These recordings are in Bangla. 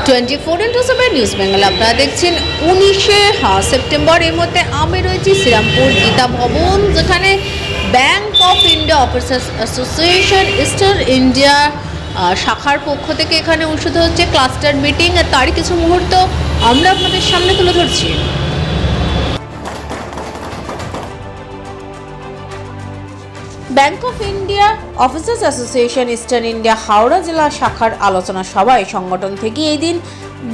24x7 নিউজ বেঙ্গল আপনারা দেখছেন 19শে সেপ্টেম্বর। এই মুহূর্তে আমি রয়েছি শ্রীরামপুর গীতা ভবন, যেখানে bank of India officers association eastern India শাখার পক্ষ থেকে এখানে অনুষ্ঠিত হচ্ছে ক্লাস্টার মিটিং। তারই কিছু মুহূর্ত আমরা আপনাদের সামনে তুলে ধরছি। Bank of India officers association eastern India Howrah জেলা শাখার আলোচনা সভায় সংগঠন থেকে এই দিন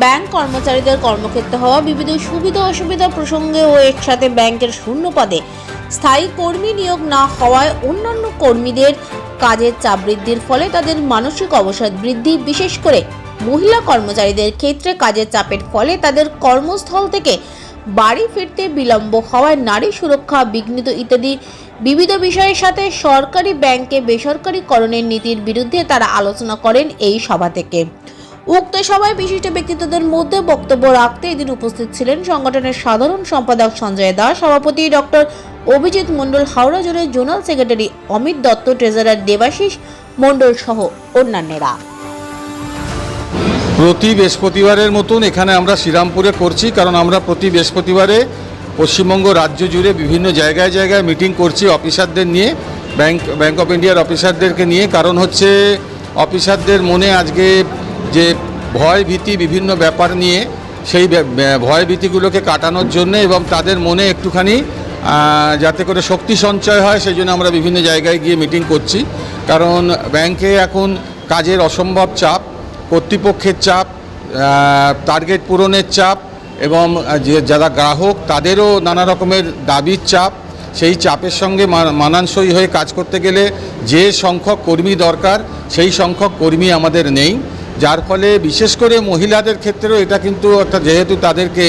ব্যাংক কর্মচারীদের কর্মক্ষেত্রে হওয়া বিবিধ সুবিধা অসুবিধা প্রসঙ্গে ও এর সাথে ব্যাংকের শূন্য পদে স্থায়ী কর্মী নিয়োগ না হওয়ায় অন্যান্য কর্মীদের কাজের চাপ বৃদ্ধির ফলে তাদের মানসিক অবসাদ বৃদ্ধি, বিশেষ করে মহিলা কর্মচারীদের ক্ষেত্রে কাজের চাপের ফলে তাদের কর্মস্থল থেকে বাড়ি ফিরতে বিলম্ব হওয়ায় নারী সুরক্ষা বিঘ্নিত ইত্যাদি বিবিধ বিষয়ের সাথে সরকারি ব্যাংকে বেসরকারীকরণের নীতির বিরুদ্ধে তারা আলোচনা করেন এই সভা থেকে। উক্ত সভায় বিশিষ্ট ব্যক্তিত্বদের মধ্যে বক্তব্য রাখতে এদিন উপস্থিত ছিলেন সংগঠনের সাধারণ সম্পাদক সঞ্জয় দাস, সভাপতি ডক্টর অভিজিৎ মণ্ডল, হাওড়া জোনের zonal secretary Amit Dutta, treasurer Debashis Mondal সহ অন্যান্যরা। প্রতি বৃহস্পতিবারের মতন এখানে আমরা শ্রীরামপুরে করছি, কারণ আমরা প্রতি বৃহস্পতিবারে পশ্চিমবঙ্গ রাজ্য জুড়ে বিভিন্ন জায়গায় জায়গায় মিটিং করছি অফিসারদের নিয়ে, ব্যাংক অফ ইন্ডিয়ার অফিসারদেরকে নিয়ে। কারণ হচ্ছে অফিসারদের মনে আজকে যে ভয় ভীতি বিভিন্ন ব্যাপার নিয়ে, সেই ভয় ভীতিগুলোকে কাটানোর জন্য এবং তাদের মনে একটুখানি যাতে করে শক্তি সঞ্চয় হয়, সেই জন্য আমরা বিভিন্ন জায়গায় গিয়ে মিটিং করছি। কারণ ব্যাংকে এখন কাজের অসম্ভব চাপ, কর্তৃপক্ষের চাপ, টার্গেট পূরণের চাপ এবং যে যারা গ্রাহক তাদেরও নানা রকমের দাবির চাপ। সেই চাপের সঙ্গে মানানসই হয়ে কাজ করতে গেলে যে সংখ্যক কর্মী দরকার সেই সংখ্যক কর্মী আমাদের নেই, যার ফলে বিশেষ করে মহিলাদের ক্ষেত্রেও এটা কিন্তু একটা, যেহেতু তাদেরকে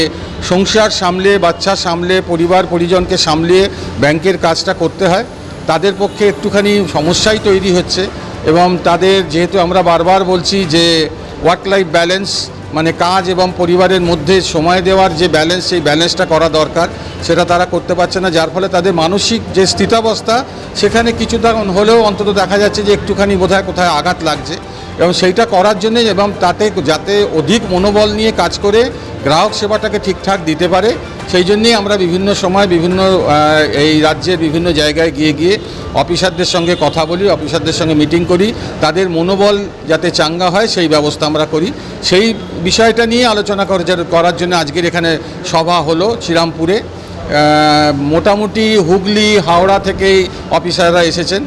সংসার সামলে, বাচ্চা সামলে, পরিবার পরিজনকে সামলিয়ে ব্যাংকের কাজটা করতে হয়, তাদের পক্ষে একটুখানি সমস্যাই তৈরি হচ্ছে। এবং তাদের যেহেতু আমরা বারবার বলছি যে ওয়ার্ক লাইফ ব্যালেন্স, মানে কাজ এবং পরিবারের মধ্যে সময় দেওয়ার যে ব্যালেন্স, সেই ব্যালেন্সটা করা দরকার, সেটা তারা করতে পারছে না, যার ফলে তাদের মানসিক যে স্থিতাবস্থা সেখানে কিছুটা হলেও অন্তত দেখা যাচ্ছে যে একটুখানি বোধহয় কোথায় আঘাত লাগছে। এবং সেইটা করার জন্যে এবং তাতে যাতে অধিক মনোবল নিয়ে কাজ করে গ্রাহক সেবাটাকে ঠিকঠাক দিতে পারে, সেই জন্যেই আমরা বিভিন্ন সময় বিভিন্ন এই রাজ্যের বিভিন্ন জায়গায় গিয়ে অফিসারদের সঙ্গে কথা বলি, অফিসারদের সঙ্গে মিটিং করি, তাদের মনোবল যাতে চাঙ্গা হয় সেই ব্যবস্থা আমরা করি। সেই বিষয়টা নিয়ে আলোচনা করার জন্য আজকের এখানে সভা হলো শ্রীরামপুরে। মোটামুটি হুগলি, হাওড়া থেকেই অফিসাররা এসেছেন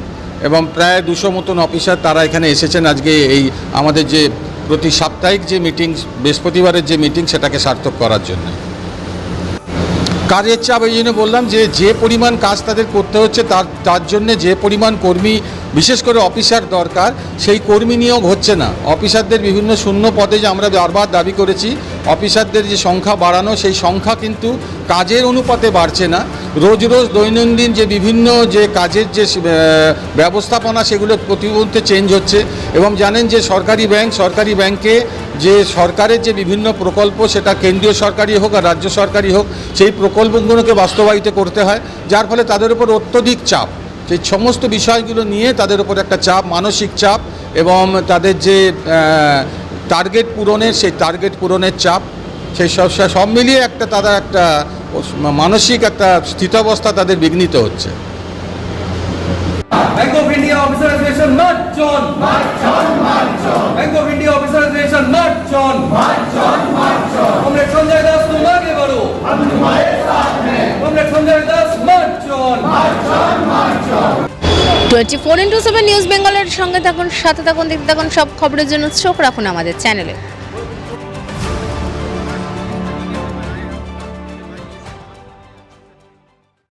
এবং প্রায় 200 মতন অফিসার তারা এখানে এসেছেন আজকে এই আমাদের যে প্রতি সাপ্তাহিক যে মিটিং, বৃহস্পতিবারের যে মিটিং, সেটাকে সার্থক করার জন্য। কাজের চাপ, এই জন্য বললাম যে পরিমাণ কাজ তাদের করতে হচ্ছে তার জন্যে যে পরিমাণ কর্মী, বিশেষ করে অফিসার দরকার, সেই কর্মী নিয়োগ হচ্ছে না। অফিসারদের বিভিন্ন শূন্য পদে যে আমরা বারবার দাবি করেছি, অফিসারদের যে সংখ্যা বাড়ানো, সেই সংখ্যা কিন্তু কাজের অনুপাতে বাড়ছে না। রোজ রোজ দৈনন্দিন যে বিভিন্ন যে কাজের যে ব্যবস্থাপনা, সেগুলো প্রতিমুহূর্তে চেঞ্জ হচ্ছে। এবং জানেন যে সরকারি ব্যাংকে যে সরকারের যে বিভিন্ন প্রকল্প, সেটা কেন্দ্রীয় সরকারি হোক আর রাজ্য সরকারি হোক, সেই প্রকল্পগুলোকে বাস্তবায়িত করতে হয়, যার ফলে তাদের উপর অত্যধিক চাপ, সেই সমস্ত বিষয়গুলো নিয়ে তাদের উপর একটা চাপ, মানসিক চাপ এবং তাদের যে টার্গেট পূরণের, সেই টার্গেট পূরণের চাপ, সেই সব মিলিয়ে তাদের একটা মানসিক একটা স্থিতাবস্থা তাদের বিঘ্নিত হচ্ছে। Bank of India Officer Association march on, march on, march on. Bank of India Officer Association march on, march on, march on. Comrade Sanjay Das, तुम आगे बढ़ो, हम तुम्हारे साथ हैं. Comrade Sanjay Das, march on, march on, march on. 24x7 news বেঙ্গলের সঙ্গে থাকুন, সাথে থাকুন, দেখতে থাকুন সব খবরের জন্য চোখ রাখুন আমাদের চ্যানেলে।